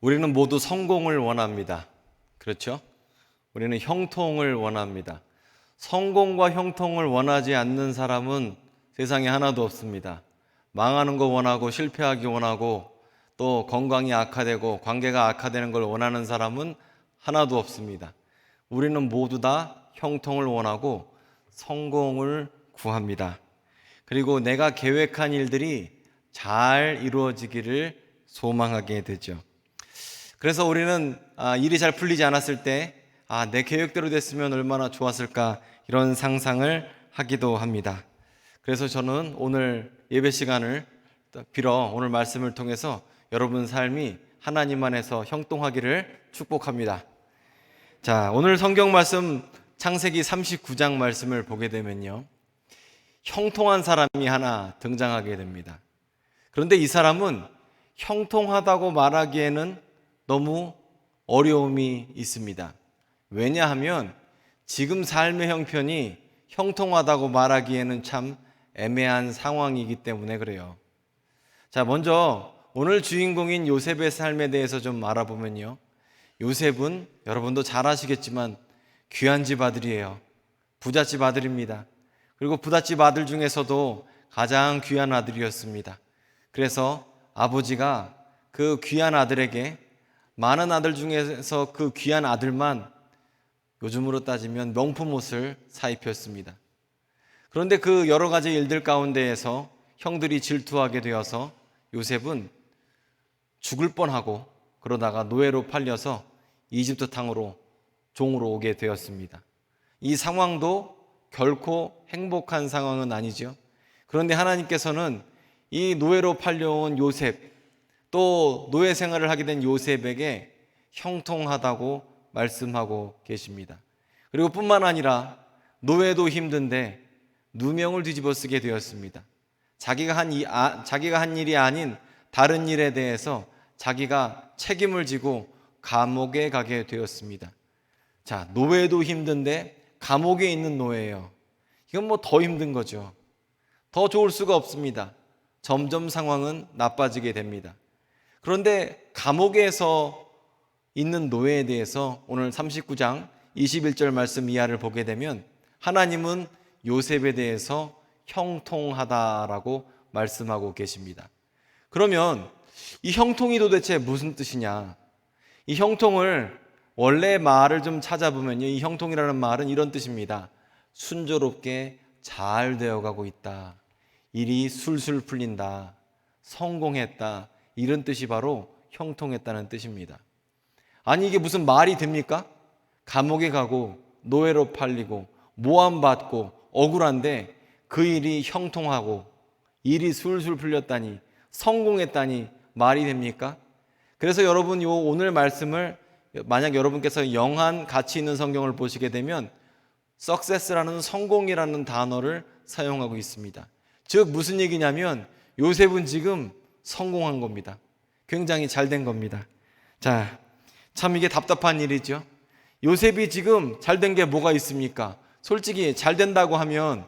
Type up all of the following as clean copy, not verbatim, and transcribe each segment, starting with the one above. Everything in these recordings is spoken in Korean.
우리는 모두 성공을 원합니다. 그렇죠? 우리는 형통을 원합니다. 성공과 형통을 원하지 않는 사람은 세상에 하나도 없습니다. 망하는 거 원하고 실패하기 원하고 또 건강이 악화되고 관계가 악화되는 걸 원하는 사람은 하나도 없습니다. 우리는 모두 다 형통을 원하고 성공을 구합니다. 그리고 내가 계획한 일들이 잘 이루어지기를 소망하게 되죠. 그래서 우리는 일이 잘 풀리지 않았을 때 내 계획대로 됐으면 얼마나 좋았을까 이런 상상을 하기도 합니다. 그래서 저는 오늘 예배 시간을 빌어 오늘 말씀을 통해서 여러분 삶이 하나님 안에서 형통하기를 축복합니다. 자, 오늘 성경 말씀 창세기 39장 말씀을 보게 되면요, 형통한 사람이 하나 등장하게 됩니다. 그런데 이 사람은 형통하다고 말하기에는 너무 어려움이 있습니다. 왜냐하면 지금 삶의 형편이 형통하다고 말하기에는 참 애매한 상황이기 때문에 그래요. 자, 먼저 오늘 주인공인 요셉의 삶에 대해서 좀 알아보면요, 요셉은 여러분도 잘 아시겠지만 귀한 집 아들이에요. 부잣집 아들입니다. 그리고 부잣집 아들 중에서도 가장 귀한 아들이었습니다. 그래서 아버지가 그 귀한 아들에게 많은 아들 중에서 그 귀한 아들만 요즘으로 따지면 명품 옷을 사입혔습니다. 그런데 그 여러 가지 일들 가운데에서 형들이 질투하게 되어서 요셉은 죽을 뻔하고 그러다가 노예로 팔려서 이집트 땅으로 종으로 오게 되었습니다. 이 상황도 결코 행복한 상황은 아니죠. 그런데 하나님께서는 이 노예로 팔려온 요셉, 또 노예 생활을 하게 된 요셉에게 형통하다고 말씀하고 계십니다. 그리고 뿐만 아니라 노예도 힘든데 누명을 뒤집어 쓰게 되었습니다. 자기가 한 일이 아닌 다른 일에 대해서 자기가 책임을 지고 감옥에 가게 되었습니다. 자, 노예도 힘든데 감옥에 있는 노예예요. 이건 뭐 더 힘든 거죠. 더 좋을 수가 없습니다. 점점 상황은 나빠지게 됩니다. 그런데 감옥에서 있는 노예에 대해서 오늘 39장 21절 말씀 이하를 보게 되면 하나님은 요셉에 대해서 형통하다라고 말씀하고 계십니다. 그러면 이 형통이 도대체 무슨 뜻이냐? 이 형통을 원래 말을 좀 찾아보면요, 이 형통이라는 말은 이런 뜻입니다. 순조롭게 잘 되어가고 있다, 일이 술술 풀린다, 성공했다, 이런 뜻이 바로 형통했다는 뜻입니다. 아니, 이게 무슨 말이 됩니까? 감옥에 가고 노예로 팔리고 모함받고 억울한데 그 일이 형통하고 일이 술술 풀렸다니, 성공했다니 말이 됩니까? 그래서 여러분, 요 오늘 말씀을 만약 여러분께서 영한 가치 있는 성경을 보시게 되면 success라는 성공이라는 단어를 사용하고 있습니다. 즉 무슨 얘기냐면 요셉은 지금 성공한 겁니다. 굉장히 잘 된 겁니다. 자, 참 이게 답답한 일이죠. 요셉이 지금 잘 된 게 뭐가 있습니까? 솔직히 잘 된다고 하면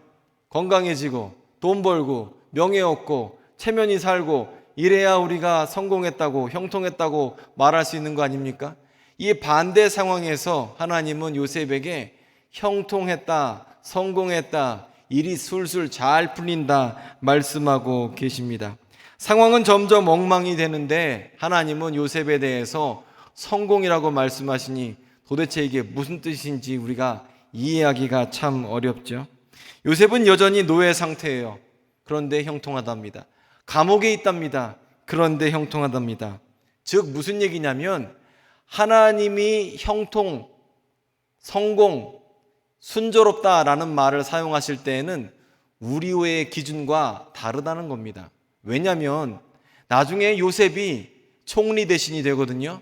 건강해지고 돈 벌고 명예 얻고 체면이 살고 이래야 우리가 성공했다고 형통했다고 말할 수 있는 거 아닙니까? 이 반대 상황에서 하나님은 요셉에게 형통했다, 성공했다, 일이 술술 잘 풀린다 말씀하고 계십니다. 상황은 점점 엉망이 되는데 하나님은 요셉에 대해서 성공이라고 말씀하시니 도대체 이게 무슨 뜻인지 우리가 이해하기가 참 어렵죠. 요셉은 여전히 노예 상태예요. 그런데 형통하답니다. 감옥에 있답니다. 그런데 형통하답니다. 즉 무슨 얘기냐면 하나님이 형통, 성공, 순조롭다라는 말을 사용하실 때에는 우리의 기준과 다르다는 겁니다. 왜냐하면 나중에 요셉이 총리 대신이 되거든요.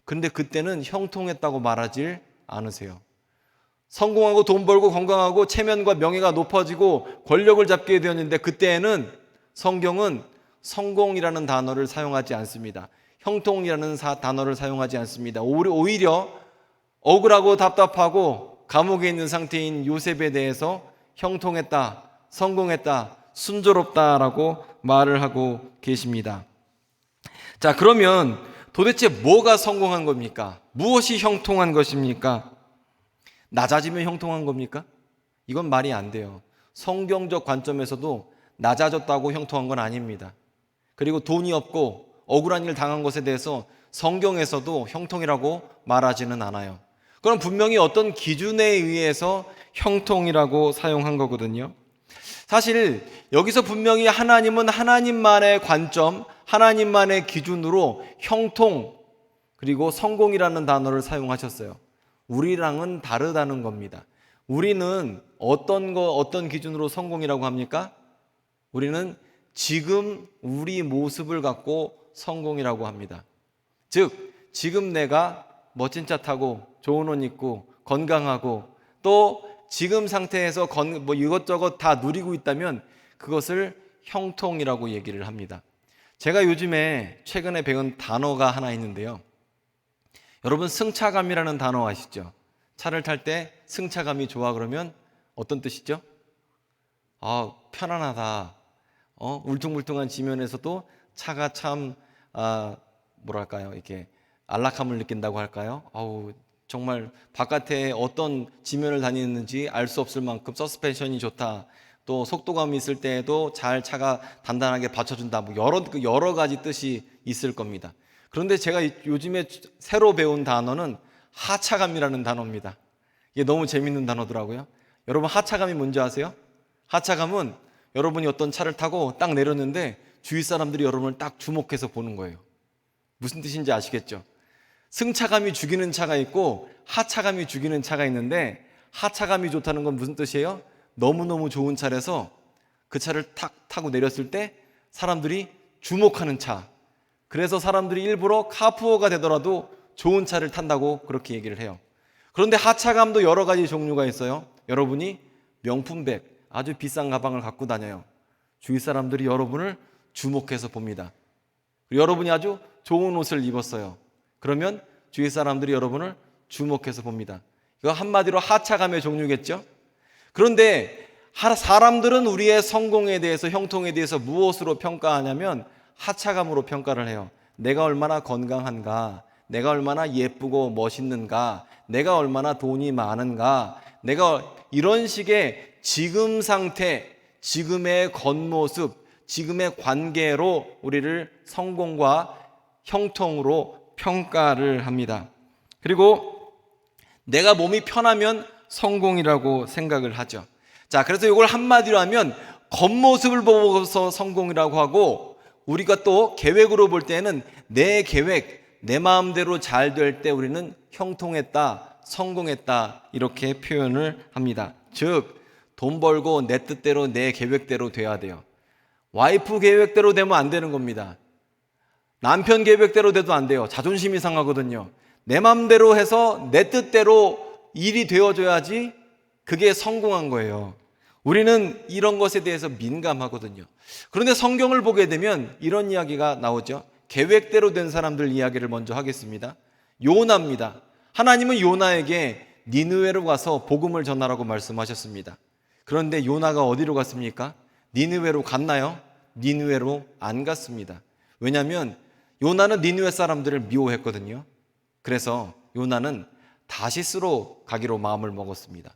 근데 그때는 형통했다고 말하지 않으세요. 성공하고 돈 벌고 건강하고 체면과 명예가 높아지고 권력을 잡게 되었는데 그때에는 성경은 성공이라는 단어를 사용하지 않습니다. 형통이라는 단어를 사용하지 않습니다. 오히려 억울하고 답답하고 감옥에 있는 상태인 요셉에 대해서 형통했다, 성공했다, 순조롭다라고 말을 하고 계십니다. 자, 그러면 도대체 뭐가 성공한 겁니까? 무엇이 형통한 것입니까? 낮아지면 형통한 겁니까? 이건 말이 안 돼요. 성경적 관점에서도 낮아졌다고 형통한 건 아닙니다. 그리고 돈이 없고 억울한 일 당한 것에 대해서 성경에서도 형통이라고 말하지는 않아요. 그럼 분명히 어떤 기준에 의해서 형통이라고 사용한 거거든요. 사실 여기서 분명히 하나님은 하나님만의 관점, 하나님만의 기준으로 형통 그리고 성공이라는 단어를 사용하셨어요. 우리랑은 다르다는 겁니다. 우리는 어떤 기준으로 성공이라고 합니까? 우리는 지금 우리 모습을 갖고 성공이라고 합니다. 즉, 지금 내가 멋진 차 타고 좋은 옷 입고 건강하고 또 지금 상태에서 이것저것 다 누리고 있다면 그것을 형통이라고 얘기를 합니다. 제가 요즘에 최근에 배운 단어가 하나 있는데요. 여러분, 승차감이라는 단어 아시죠? 차를 탈 때 승차감이 좋아 그러면 어떤 뜻이죠? 편안하다. 울퉁불퉁한 지면에서도 차가 참 뭐랄까요? 이렇게 안락함을 느낀다고 할까요? 정말 바깥에 어떤 지면을 다니는지 알 수 없을 만큼 서스펜션이 좋다. 또 속도감이 있을 때에도 잘 차가 단단하게 받쳐준다. 여러 가지 뜻이 있을 겁니다. 그런데 제가 요즘에 새로 배운 단어는 하차감이라는 단어입니다. 이게 너무 재밌는 단어더라고요. 여러분, 하차감이 뭔지 아세요? 하차감은 여러분이 어떤 차를 타고 딱 내렸는데 주위 사람들이 여러분을 딱 주목해서 보는 거예요. 무슨 뜻인지 아시겠죠? 승차감이 죽이는 차가 있고 하차감이 죽이는 차가 있는데, 하차감이 좋다는 건 무슨 뜻이에요? 너무너무 좋은 차라서 그 차를 탁 타고 내렸을 때 사람들이 주목하는 차. 그래서 사람들이 일부러 카푸어가 되더라도 좋은 차를 탄다고 그렇게 얘기를 해요. 그런데 하차감도 여러 가지 종류가 있어요. 여러분이 명품백, 아주 비싼 가방을 갖고 다녀요. 주위 사람들이 여러분을 주목해서 봅니다. 그리고 여러분이 아주 좋은 옷을 입었어요. 그러면 주위 사람들이 여러분을 주목해서 봅니다. 이거 한마디로 하차감의 종류겠죠? 그런데 사람들은 우리의 성공에 대해서, 형통에 대해서 무엇으로 평가하냐면 하차감으로 평가를 해요. 내가 얼마나 건강한가, 내가 얼마나 예쁘고 멋있는가, 내가 얼마나 돈이 많은가, 내가 이런 식의 지금 상태, 지금의 겉모습, 지금의 관계로 우리를 성공과 형통으로 평가를 합니다. 그리고 내가 몸이 편하면 성공이라고 생각을 하죠. 자, 그래서 이걸 한마디로 하면 겉모습을 보고서 성공이라고 하고, 우리가 또 계획으로 볼 때는 내 계획, 내 마음대로 잘 될 때 우리는 형통했다, 성공했다 이렇게 표현을 합니다. 즉, 돈 벌고 내 뜻대로 내 계획대로 돼야 돼요. 와이프 계획대로 되면 안 되는 겁니다. 남편 계획대로 돼도 안 돼요. 자존심이 상하거든요. 내 맘대로 해서 내 뜻대로 일이 되어줘야지 그게 성공한 거예요. 우리는 이런 것에 대해서 민감하거든요. 그런데 성경을 보게 되면 이런 이야기가 나오죠. 계획대로 된 사람들 이야기를 먼저 하겠습니다. 요나입니다. 하나님은 요나에게 니느웨로 가서 복음을 전하라고 말씀하셨습니다. 그런데 요나가 어디로 갔습니까? 니느웨로 갔나요? 니느웨로 안 갔습니다. 왜냐하면 요나는 니느웨 사람들을 미워했거든요. 그래서 요나는 다시스로 가기로 마음을 먹었습니다.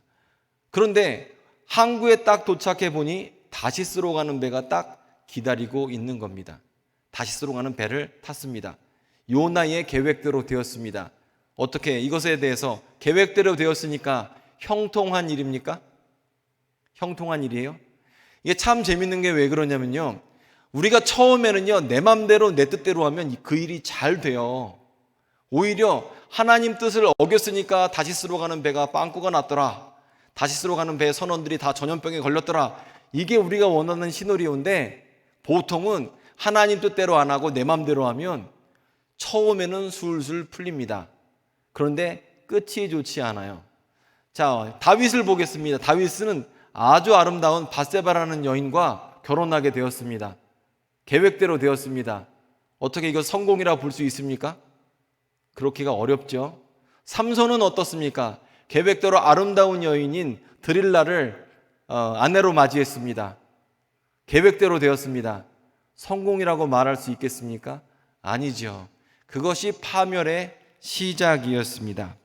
그런데 항구에 딱 도착해 보니 다시스로 가는 배가 딱 기다리고 있는 겁니다. 다시스로 가는 배를 탔습니다. 요나의 계획대로 되었습니다. 어떻게, 이것에 대해서 계획대로 되었으니까 형통한 일입니까? 형통한 일이에요? 이게 참 재밌는 게 왜 그러냐면요, 우리가 처음에는요 내 맘대로 내 뜻대로 하면 그 일이 잘 돼요. 오히려 하나님 뜻을 어겼으니까 다시스로 가는 배가 빵꾸가 났더라, 다시스로 가는 배의 선원들이 다 전염병에 걸렸더라, 이게 우리가 원하는 시나리오인데, 보통은 하나님 뜻대로 안 하고 내 맘대로 하면 처음에는 술술 풀립니다. 그런데 끝이 좋지 않아요. 자, 다윗을 보겠습니다. 다윗은 아주 아름다운 밧세바라는 여인과 결혼하게 되었습니다. 계획대로 되었습니다. 어떻게 이거 성공이라 볼 수 있습니까? 그렇기가 어렵죠. 삼손은 어떻습니까? 계획대로 아름다운 여인인 드릴라를 아내로 맞이했습니다. 계획대로 되었습니다. 성공이라고 말할 수 있겠습니까? 아니죠. 그것이 파멸의 시작이었습니다.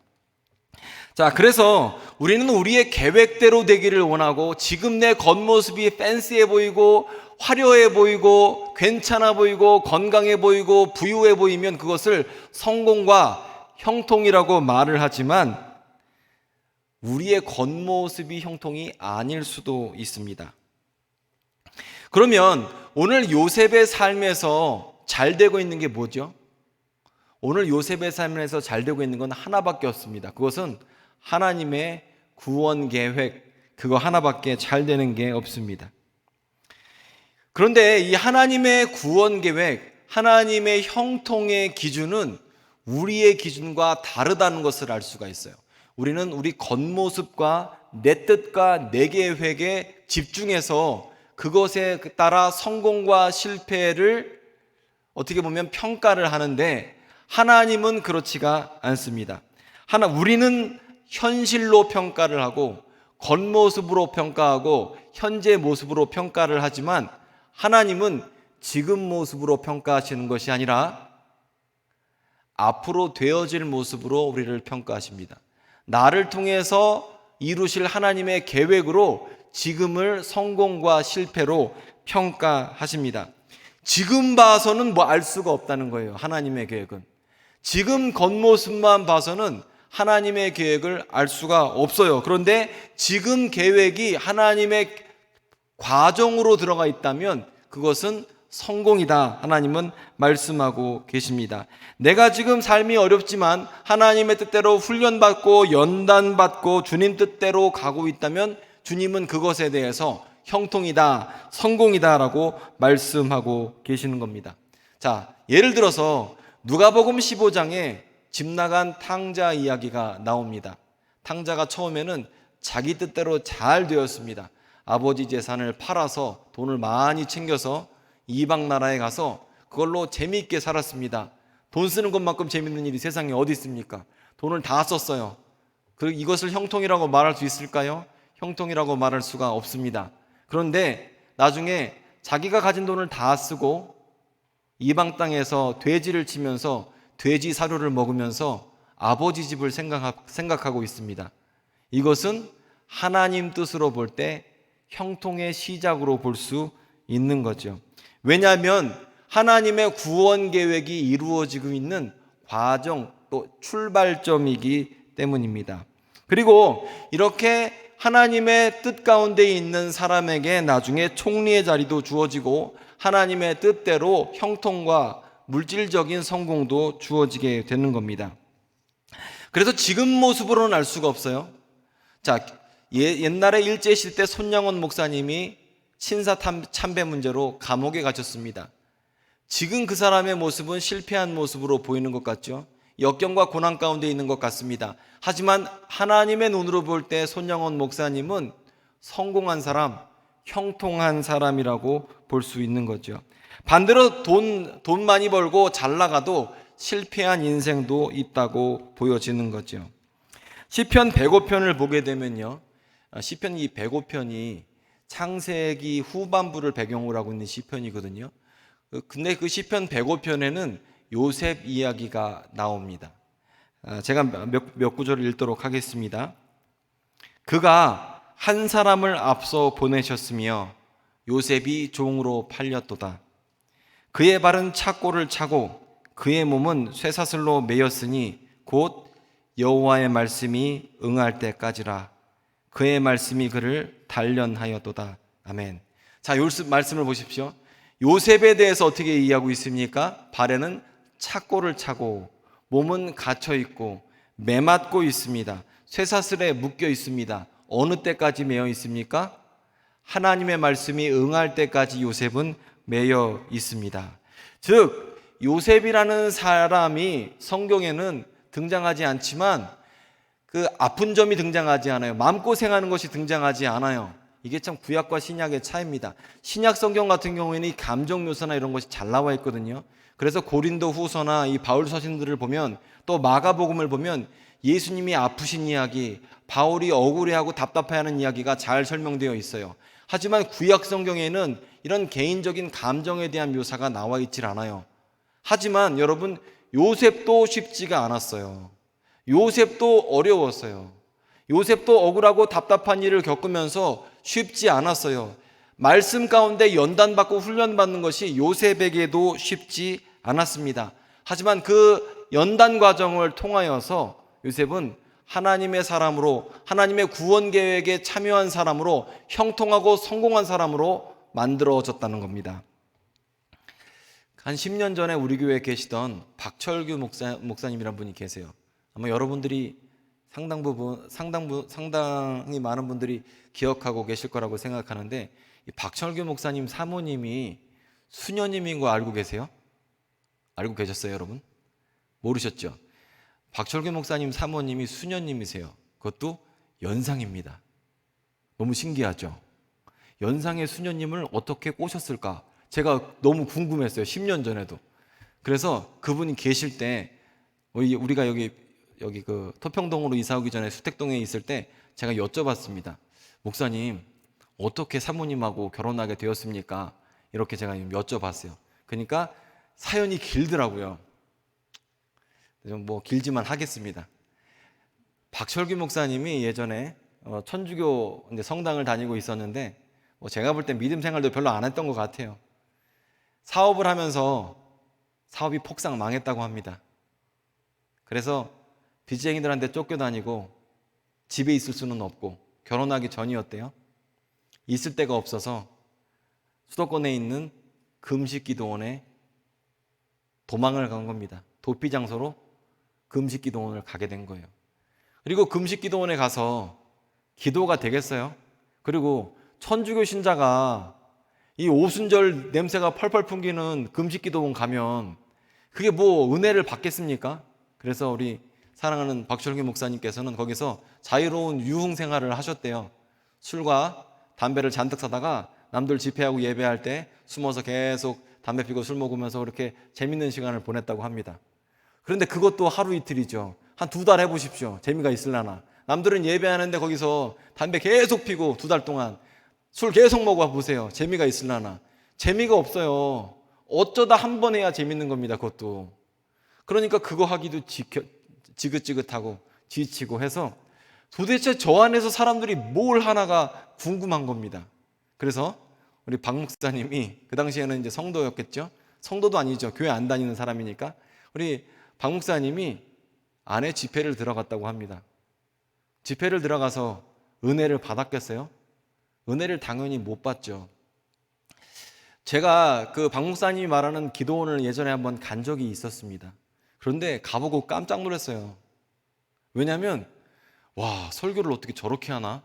자, 그래서 우리는 우리의 계획대로 되기를 원하고, 지금 내 겉모습이 팬시해 보이고 화려해 보이고 괜찮아 보이고 건강해 보이고 부유해 보이면 그것을 성공과 형통이라고 말을 하지만, 우리의 겉모습이 형통이 아닐 수도 있습니다. 그러면 오늘 요셉의 삶에서 잘 되고 있는 게 뭐죠? 오늘 요셉의 삶에서 잘 되고 있는 건 하나밖에 없습니다. 그것은 하나님의 구원 계획, 그거 하나밖에 잘 되는 게 없습니다. 그런데 이 하나님의 구원 계획, 하나님의 형통의 기준은 우리의 기준과 다르다는 것을 알 수가 있어요. 우리는 우리 겉모습과 내 뜻과 내 계획에 집중해서 그것에 따라 성공과 실패를 어떻게 보면 평가를 하는데, 하나님은 그렇지가 않습니다. 우리는 현실로 평가를 하고 겉모습으로 평가하고 현재 모습으로 평가를 하지만, 하나님은 지금 모습으로 평가하시는 것이 아니라 앞으로 되어질 모습으로 우리를 평가하십니다. 나를 통해서 이루실 하나님의 계획으로 지금을 성공과 실패로 평가하십니다. 지금 봐서는 뭐 알 수가 없다는 거예요. 하나님의 계획은 지금 겉모습만 봐서는 하나님의 계획을 알 수가 없어요. 그런데 지금 계획이 하나님의 과정으로 들어가 있다면 그것은 성공이다. 하나님은 말씀하고 계십니다. 내가 지금 삶이 어렵지만 하나님의 뜻대로 훈련받고 연단받고 주님 뜻대로 가고 있다면 주님은 그것에 대해서 형통이다, 성공이다 라고 말씀하고 계시는 겁니다. 자, 예를 들어서 누가복음 15장에 집 나간 탕자 이야기가 나옵니다. 탕자가 처음에는 자기 뜻대로 잘 되었습니다. 아버지 재산을 팔아서 돈을 많이 챙겨서 이방 나라에 가서 그걸로 재미있게 살았습니다. 돈 쓰는 것만큼 재밌는 일이 세상에 어디 있습니까? 돈을 다 썼어요. 그리고 이것을 형통이라고 말할 수 있을까요? 형통이라고 말할 수가 없습니다. 그런데 나중에 자기가 가진 돈을 다 쓰고 이방 땅에서 돼지를 치면서 돼지 사료를 먹으면서 아버지 집을 생각하고 있습니다. 이것은 하나님 뜻으로 볼 때 형통의 시작으로 볼 수 있는 거죠. 왜냐하면 하나님의 구원 계획이 이루어지고 있는 과정, 또 출발점이기 때문입니다. 그리고 이렇게 하나님의 뜻 가운데 있는 사람에게 나중에 총리의 자리도 주어지고 하나님의 뜻대로 형통과 물질적인 성공도 주어지게 되는 겁니다. 그래서 지금 모습으로는 알 수가 없어요. 자, 옛날에 일제시대 때 손양원 목사님이 신사 참배 문제로 감옥에 갇혔습니다. 지금 그 사람의 모습은 실패한 모습으로 보이는 것 같죠? 역경과 고난 가운데 있는 것 같습니다. 하지만 하나님의 눈으로 볼 때 손양원 목사님은 성공한 사람, 형통한 사람이라고 볼 수 있는 거죠. 반대로 돈 많이 벌고 잘 나가도 실패한 인생도 있다고 보여지는 거죠. 시편 105편을 보게 되면요, 시편 이 105편이 창세기 후반부를 배경으로 하고 있는 시편이거든요. 근데 그 시편 105편에는 요셉 이야기가 나옵니다. 제가 몇 구절을 읽도록 하겠습니다. 그가 한 사람을 앞서 보내셨으며 요셉이 종으로 팔렸도다. 그의 발은 착고를 차고 그의 몸은 쇠사슬로 매였으니 곧 여호와의 말씀이 응할 때까지라. 그의 말씀이 그를 단련하였도다. 아멘. 자, 요셉 말씀을 보십시오. 요셉에 대해서 어떻게 이해하고 있습니까? 발에는 착고를 차고 몸은 갇혀 있고 매맞고 있습니다. 쇠사슬에 묶여 있습니다. 어느 때까지 매여 있습니까? 하나님의 말씀이 응할 때까지 요셉은 매여 있습니다. 즉 요셉이라는 사람이 성경에는 등장하지 않지만 그 아픈 점이 등장하지 않아요. 마음고생하는 것이 등장하지 않아요. 이게 참 구약과 신약의 차이입니다. 신약 성경 같은 경우에는 이 감정 묘사나 이런 것이 잘 나와 있거든요. 그래서 고린도 후서나 이 바울 서신들을 보면, 또 마가복음을 보면 예수님이 아프신 이야기, 바울이 억울해하고 답답해하는 이야기가 잘 설명되어 있어요. 하지만 구약 성경에는 이런 개인적인 감정에 대한 묘사가 나와 있질 않아요. 하지만 여러분, 요셉도 쉽지가 않았어요. 요셉도 어려웠어요. 요셉도 억울하고 답답한 일을 겪으면서 쉽지 않았어요. 말씀 가운데 연단받고 훈련받는 것이 요셉에게도 쉽지 않았습니다. 하지만 그 연단 과정을 통하여서 요셉은 하나님의 사람으로, 하나님의 구원 계획에 참여한 사람으로, 형통하고 성공한 사람으로 만들어졌다는 겁니다. 한 10년 전에 우리 교회에 계시던 박철규 목사님이란 분이 계세요. 아마 여러분들이 상당히 많은 분들이 기억하고 계실 거라고 생각하는데, 이 박철규 목사님 사모님이 수녀님인 거 알고 계세요? 알고 계셨어요, 여러분? 모르셨죠? 박철규 목사님 사모님이 수녀님이세요. 그것도 연상입니다. 너무 신기하죠? 연상의 수녀님을 어떻게 꼬셨을까? 제가 너무 궁금했어요. 10년 전에도. 그래서 그분이 계실 때, 우리가 여기 그 토평동으로 이사 오기 전에 수택동에 있을 때 제가 여쭤봤습니다. 목사님, 어떻게 사모님하고 결혼하게 되었습니까? 이렇게 제가 여쭤봤어요. 그러니까 사연이 길더라고요. 좀 뭐 길지만 하겠습니다. 박철규 목사님이 예전에 천주교 성당을 다니고 있었는데, 제가 볼 때 믿음 생활도 별로 안 했던 것 같아요. 사업을 하면서 사업이 폭삭 망했다고 합니다. 그래서 빚쟁이들한테 쫓겨다니고 집에 있을 수는 없고, 결혼하기 전이었대요. 있을 데가 없어서 수도권에 있는 금식기도원에 도망을 간 겁니다. 도피 장소로 금식기도원을 가게 된 거예요. 그리고 금식기도원에 가서 기도가 되겠어요? 그리고 천주교 신자가 이 오순절 냄새가 펄펄 풍기는 금식기도원 가면 그게 뭐 은혜를 받겠습니까? 그래서 우리 사랑하는 박철규 목사님께서는 거기서 자유로운 유흥 생활을 하셨대요. 술과 담배를 잔뜩 사다가 남들 집회하고 예배할 때 숨어서 계속 담배 피고 술 먹으면서 그렇게 재밌는 시간을 보냈다고 합니다. 그런데 그것도 하루 이틀이죠. 한 2달 해보십시오. 재미가 있으려나. 남들은 예배하는데 거기서 담배 계속 피고 2달 동안 술 계속 먹어보세요. 재미가 있으려나. 재미가 없어요. 어쩌다 한 번 해야 재밌는 겁니다. 그것도. 그러니까 그거 하기도 지긋지긋하고 지치고 해서 도대체 저 안에서 사람들이 뭘 하나가 궁금한 겁니다. 그래서 우리 박 목사님이 그 당시에는 이제 성도였겠죠. 성도도 아니죠. 교회 안 다니는 사람이니까. 우리 박 목사님이 안에 집회를 들어갔다고 합니다. 집회를 들어가서 은혜를 받았겠어요? 은혜를 당연히 못 받죠. 제가 그 박 목사님이 말하는 기도원을 예전에 한번 간 적이 있었습니다. 그런데 가보고 깜짝 놀랐어요. 왜냐하면 와, 설교를 어떻게 저렇게 하나?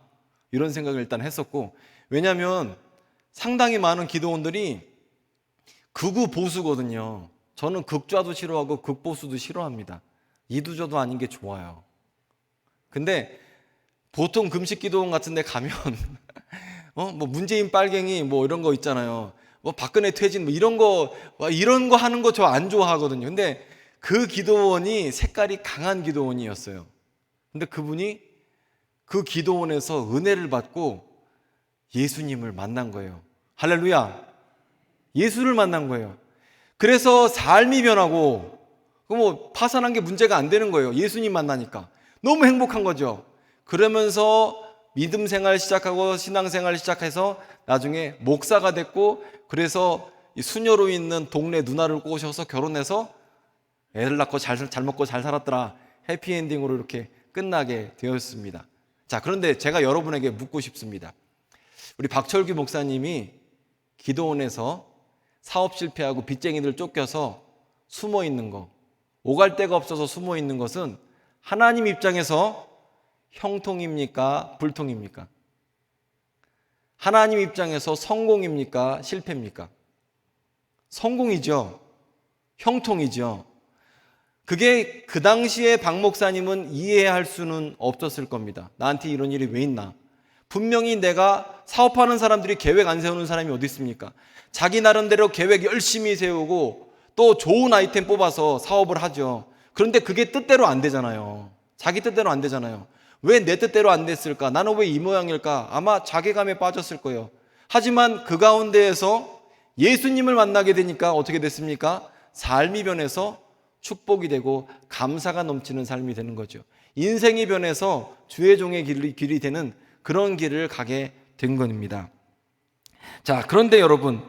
이런 생각을 일단 했었고, 왜냐하면 상당히 많은 기도원들이 극우 보수거든요. 저는 극좌도 싫어하고 극보수도 싫어합니다. 이두저도 아닌 게 좋아요. 근데 보통 금식 기도원 같은 데 가면 뭐 문재인 빨갱이 뭐 이런 거 있잖아요. 뭐 박근혜 퇴진 뭐 이런 거 하는 거 저 안 좋아하거든요. 근데 그 기도원이 색깔이 강한 기도원이었어요. 근데 그분이 그 기도원에서 은혜를 받고 예수님을 만난 거예요. 할렐루야. 예수를 만난 거예요. 그래서 삶이 변하고, 뭐 파산한 게 문제가 안 되는 거예요. 예수님 만나니까. 너무 행복한 거죠. 그러면서 믿음 생활 시작하고 신앙 생활 시작해서 나중에 목사가 됐고, 그래서 수녀로 있는 동네 누나를 꼬셔서 결혼해서 애를 낳고 잘 먹고 잘 살았더라. 해피엔딩으로 이렇게 끝나게 되었습니다. 자, 그런데 제가 여러분에게 묻고 싶습니다. 우리 박철규 목사님이 기도원에서 사업 실패하고 빚쟁이들 쫓겨서 숨어 있는 거, 오갈 데가 없어서 숨어 있는 것은 하나님 입장에서 형통입니까? 불통입니까? 하나님 입장에서 성공입니까? 실패입니까? 성공이죠. 형통이죠. 그게 그 당시에 박 목사님은 이해할 수는 없었을 겁니다. 나한테 이런 일이 왜 있나? 분명히 내가 사업하는 사람들이 계획 안 세우는 사람이 어디 있습니까? 자기 나름대로 계획 열심히 세우고 또 좋은 아이템 뽑아서 사업을 하죠. 그런데 그게 뜻대로 안 되잖아요. 자기 뜻대로 안 되잖아요. 왜 내 뜻대로 안 됐을까? 나는 왜 이 모양일까? 아마 자괴감에 빠졌을 거예요. 하지만 그 가운데에서 예수님을 만나게 되니까 어떻게 됐습니까? 삶이 변해서 축복이 되고 감사가 넘치는 삶이 되는 거죠. 인생이 변해서 주의 종의 길이 되는 그런 길을 가게 된 겁니다. 자, 그런데 여러분,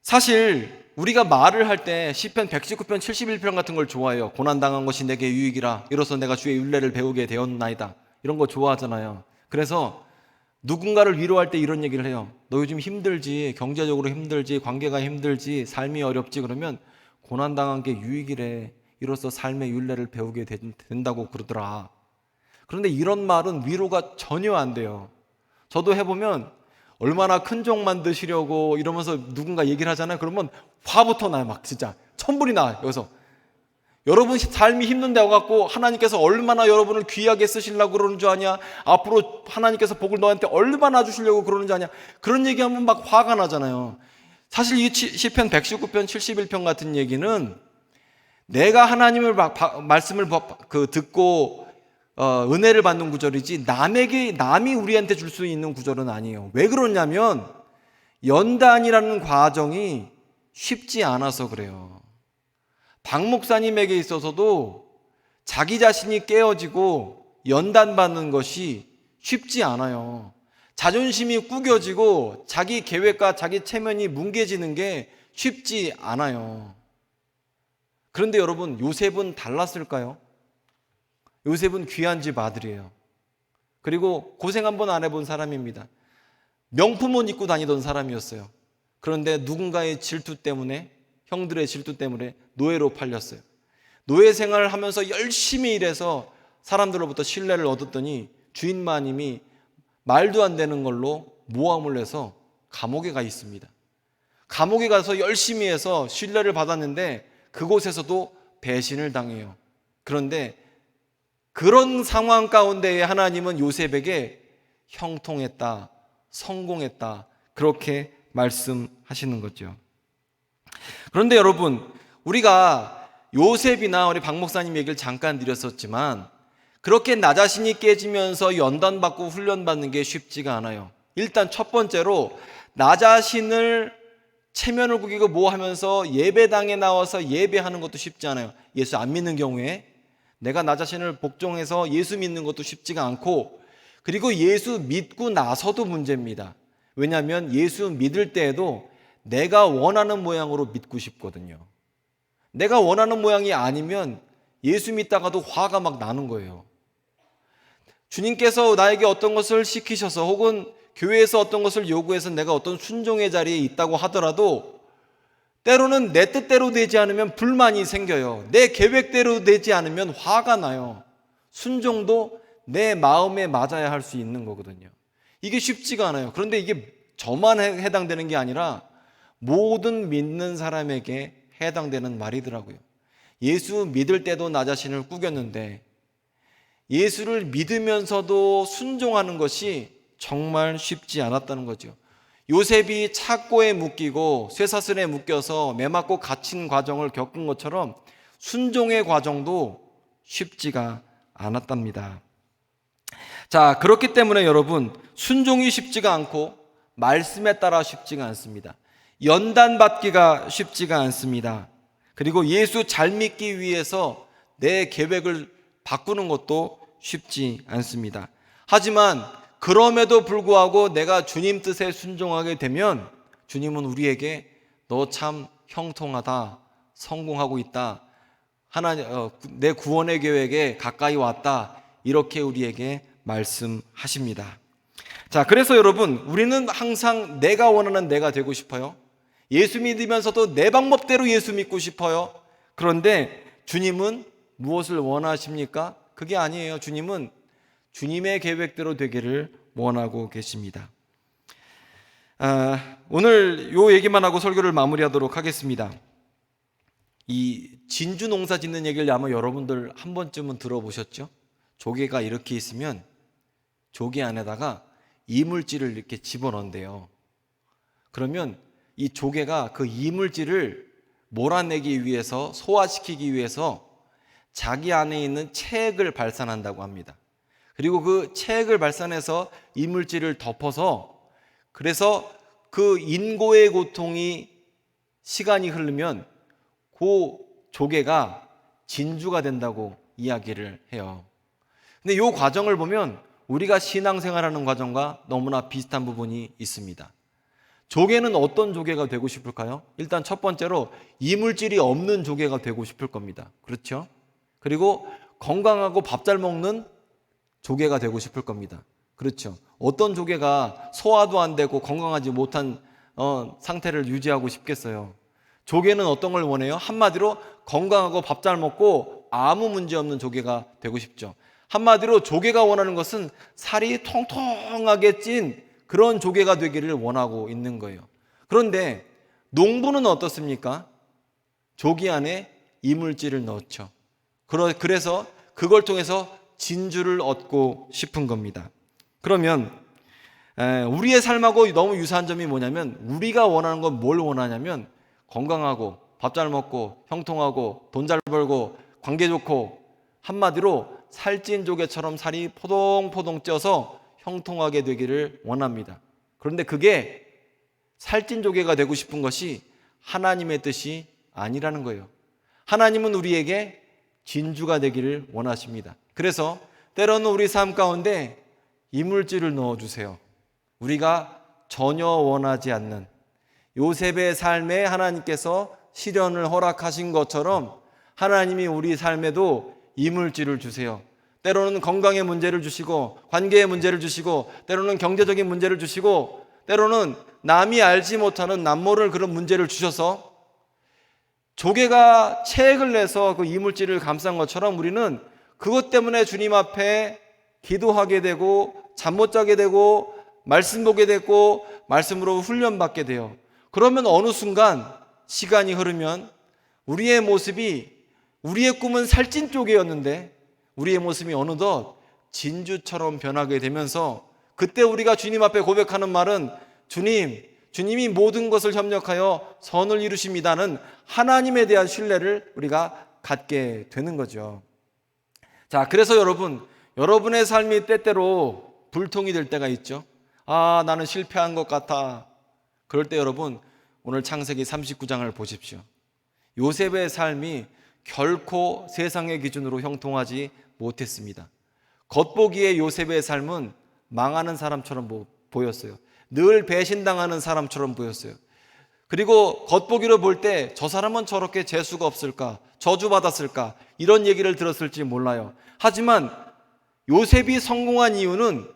사실 우리가 말을 할 때 시편 119편 71편 같은 걸 좋아해요. 고난당한 것이 내게 유익이라 이로써 내가 주의 율례를 배우게 되었나이다. 이런 거 좋아하잖아요. 그래서 누군가를 위로할 때 이런 얘기를 해요. 너 요즘 힘들지, 경제적으로 힘들지, 관계가 힘들지, 삶이 어렵지. 그러면 고난당한 게 유익이래. 이로써 삶의 율례를 배우게 된다고 그러더라. 그런데 이런 말은 위로가 전혀 안 돼요. 저도 해보면 얼마나 큰 종 만드시려고 이러면서 누군가 얘기를 하잖아요. 그러면 화부터 나요. 막 진짜 천불이 나요. 여기서 여러분 삶이 힘든데 와갖고 하나님께서 얼마나 여러분을 귀하게 쓰시려고 그러는 줄 아냐, 앞으로 하나님께서 복을 너한테 얼마나 주시려고 그러는 줄 아냐, 그런 얘기하면 막 화가 나잖아요. 사실 이 시편 119편 71편 같은 얘기는 내가 하나님을 말씀을 듣고 은혜를 받는 구절이지 남이 우리한테 줄 수 있는 구절은 아니에요. 왜 그러냐면 연단이라는 과정이 쉽지 않아서 그래요. 박 목사님에게 있어서도 자기 자신이 깨어지고 연단받는 것이 쉽지 않아요. 자존심이 구겨지고 자기 계획과 자기 체면이 뭉개지는 게 쉽지 않아요. 그런데 여러분, 요셉은 달랐을까요? 요셉은 귀한 집 아들이에요. 그리고 고생 한번 안 해본 사람입니다. 명품 옷 입고 다니던 사람이었어요. 그런데 누군가의 질투 때문에, 형들의 질투 때문에 노예로 팔렸어요. 노예 생활을 하면서 열심히 일해서 사람들로부터 신뢰를 얻었더니 주인마님이 말도 안 되는 걸로 모함을 해서 감옥에 가 있습니다. 감옥에 가서 열심히 해서 신뢰를 받았는데 그곳에서도 배신을 당해요. 그런데 그런 상황 가운데에 하나님은 요셉에게 형통했다, 성공했다, 그렇게 말씀하시는 거죠. 그런데 여러분, 우리가 요셉이나 우리 박 목사님 얘기를 잠깐 드렸었지만 그렇게 나 자신이 깨지면서 연단받고 훈련받는 게 쉽지가 않아요. 일단 첫 번째로 나 자신을 체면을 구기고 뭐 하면서 예배당에 나와서 예배하는 것도 쉽지 않아요. 예수 안 믿는 경우에 내가 나 자신을 복종해서 예수 믿는 것도 쉽지가 않고, 그리고 예수 믿고 나서도 문제입니다. 왜냐하면 예수 믿을 때에도 내가 원하는 모양으로 믿고 싶거든요. 내가 원하는 모양이 아니면 예수 믿다가도 화가 막 나는 거예요. 주님께서 나에게 어떤 것을 시키셔서 혹은 교회에서 어떤 것을 요구해서 내가 어떤 순종의 자리에 있다고 하더라도 때로는 내 뜻대로 되지 않으면 불만이 생겨요. 내 계획대로 되지 않으면 화가 나요. 순종도 내 마음에 맞아야 할 수 있는 거거든요. 이게 쉽지가 않아요. 그런데 이게 저만 해당되는 게 아니라 모든 믿는 사람에게 해당되는 말이더라고요. 예수 믿을 때도 나 자신을 구겼는데 예수를 믿으면서도 순종하는 것이 정말 쉽지 않았다는 거죠. 요셉이 착고에 묶이고 쇠사슬에 묶여서 매 맞고 갇힌 과정을 겪은 것처럼 순종의 과정도 쉽지가 않았답니다. 자, 그렇기 때문에 여러분, 순종이 쉽지가 않고 말씀에 따라 쉽지가 않습니다. 연단받기가 쉽지가 않습니다. 그리고 예수 잘 믿기 위해서 내 계획을 바꾸는 것도 쉽지 않습니다. 하지만 그럼에도 불구하고 내가 주님 뜻에 순종하게 되면 주님은 우리에게 너 참 형통하다, 성공하고 있다, 하나님 내 구원의 계획에 가까이 왔다, 이렇게 우리에게 말씀하십니다. 자, 그래서 여러분, 우리는 항상 내가 원하는 내가 되고 싶어요. 예수 믿으면서도 내 방법대로 예수 믿고 싶어요. 그런데 주님은 무엇을 원하십니까? 그게 아니에요. 주님은 주님의 계획대로 되기를 원하고 계십니다. 오늘 요 얘기만 하고 설교를 마무리하도록 하겠습니다. 이 진주 농사 짓는 얘기를 아마 여러분들 한 번쯤은 들어보셨죠? 조개가 이렇게 있으면 조개 안에다가 이물질을 이렇게 집어넣는데요. 그러면 이 조개가 그 이물질을 몰아내기 위해서, 소화시키기 위해서 자기 안에 있는 체액을 발산한다고 합니다. 그리고 그 체액을 발산해서 이물질을 덮어서, 그래서 그 인고의 고통이 시간이 흐르면 그 조개가 진주가 된다고 이야기를 해요. 근데 이 과정을 보면 우리가 신앙생활하는 과정과 너무나 비슷한 부분이 있습니다. 조개는 어떤 조개가 되고 싶을까요? 일단 첫 번째로 이물질이 없는 조개가 되고 싶을 겁니다. 그렇죠? 그리고 건강하고 밥 잘 먹는 조개가 되고 싶을 겁니다. 그렇죠? 어떤 조개가 소화도 안 되고 건강하지 못한 상태를 유지하고 싶겠어요? 조개는 어떤 걸 원해요? 한마디로 건강하고 밥 잘 먹고 아무 문제 없는 조개가 되고 싶죠. 한마디로 조개가 원하는 것은 살이 통통하게 찐 그런 조개가 되기를 원하고 있는 거예요. 그런데 농부는 어떻습니까? 조기 안에 이물질을 넣죠. 그래서 그걸 통해서 진주를 얻고 싶은 겁니다. 그러면 우리의 삶하고 너무 유사한 점이 뭐냐면 우리가 원하는 건 뭘 원하냐면 건강하고 밥 잘 먹고 형통하고 돈 잘 벌고 관계 좋고 한마디로 살찐 조개처럼 살이 포동포동 쪄서 형통하게 되기를 원합니다. 그런데 그게 살찐 조개가 되고 싶은 것이 하나님의 뜻이 아니라는 거예요. 하나님은 우리에게 진주가 되기를 원하십니다. 그래서 때로는 우리 삶 가운데 이물질을 넣어주세요. 우리가 전혀 원하지 않는 요셉의 삶에 하나님께서 시련을 허락하신 것처럼 하나님이 우리 삶에도 이물질을 주세요. 때로는 건강의 문제를 주시고 관계의 문제를 주시고 때로는 경제적인 문제를 주시고 때로는 남이 알지 못하는 남모를 그런 문제를 주셔서 조개가 체액을 내서 그 이물질을 감싼 것처럼 우리는 그것 때문에 주님 앞에 기도하게 되고 잠 못 자게 되고 말씀 보게 되고 말씀으로 훈련받게 돼요. 그러면 어느 순간 시간이 흐르면 우리의 모습이 우리의 꿈은 살찐 조개였는데 우리의 모습이 어느덧 진주처럼 변하게 되면서 그때 우리가 주님 앞에 고백하는 말은 주님이 모든 것을 협력하여 선을 이루십니다는 하나님에 대한 신뢰를 우리가 갖게 되는 거죠. 자, 그래서 여러분의 삶이 때때로 불통이 될 때가 있죠. 나는 실패한 것 같아. 그럴 때 여러분 오늘 창세기 39장을 보십시오. 요셉의 삶이 결코 세상의 기준으로 형통하지 못했습니다. 겉보기에 요셉의 삶은 망하는 사람처럼 보였어요. 늘 배신당하는 사람처럼 보였어요. 그리고 겉보기로 볼 때 저 사람은 저렇게 재수가 없을까? 저주받았을까? 이런 얘기를 들었을지 몰라요. 하지만 요셉이 성공한 이유는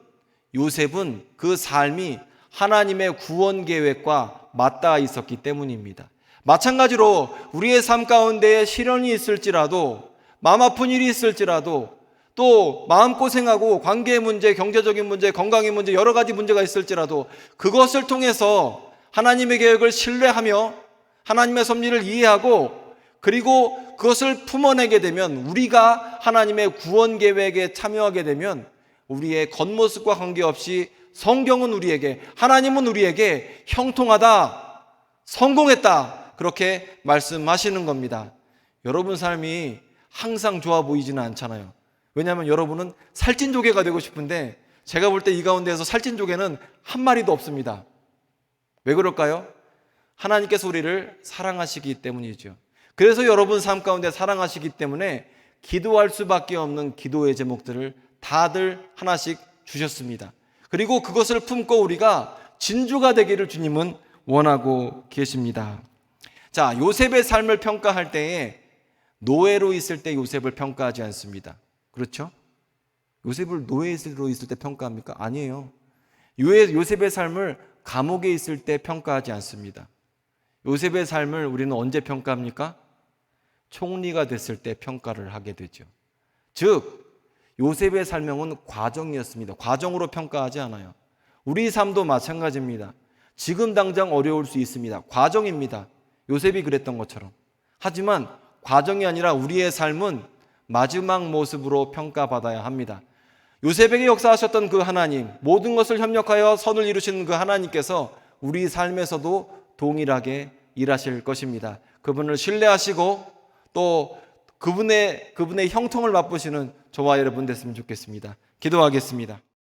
요셉은 그 삶이 하나님의 구원 계획과 맞닿아 있었기 때문입니다. 마찬가지로 우리의 삶 가운데에 시련이 있을지라도 마음 아픈 일이 있을지라도 또 마음고생하고 관계의 문제, 경제적인 문제, 건강의 문제 여러 가지 문제가 있을지라도 그것을 통해서 하나님의 계획을 신뢰하며 하나님의 섭리를 이해하고 그리고 그것을 품어내게 되면 우리가 하나님의 구원 계획에 참여하게 되면 우리의 겉모습과 관계없이 성경은 우리에게 하나님은 우리에게 형통하다, 성공했다 그렇게 말씀하시는 겁니다. 여러분 삶이 항상 좋아 보이지는 않잖아요. 왜냐하면 여러분은 살찐 조개가 되고 싶은데 제가 볼 때 이 가운데에서 살찐 조개는 한 마리도 없습니다. 왜 그럴까요? 하나님께서 우리를 사랑하시기 때문이죠. 그래서 여러분 삶 가운데 사랑하시기 때문에 기도할 수밖에 없는 기도의 제목들을 다들 하나씩 주셨습니다. 그리고 그것을 품고 우리가 진주가 되기를 주님은 원하고 계십니다. 자, 요셉의 삶을 평가할 때에 노예로 있을 때 요셉을 평가하지 않습니다. 그렇죠? 요셉을 노예로 있을 때 평가합니까? 아니에요. 요셉의 삶을 감옥에 있을 때 평가하지 않습니다. 요셉의 삶을 우리는 언제 평가합니까? 총리가 됐을 때 평가를 하게 되죠. 즉 요셉의 삶은 과정이었습니다. 과정으로 평가하지 않아요. 우리 삶도 마찬가지입니다. 지금 당장 어려울 수 있습니다. 과정입니다. 요셉이 그랬던 것처럼. 하지만 과정이 아니라 우리의 삶은 마지막 모습으로 평가받아야 합니다. 요셉에게 역사하셨던 그 하나님, 모든 것을 협력하여 선을 이루시는 그 하나님께서 우리 삶에서도 동일하게 일하실 것입니다. 그분을 신뢰하시고 또 그분의 형통을 맛보시는 저와 여러분 됐으면 좋겠습니다. 기도하겠습니다.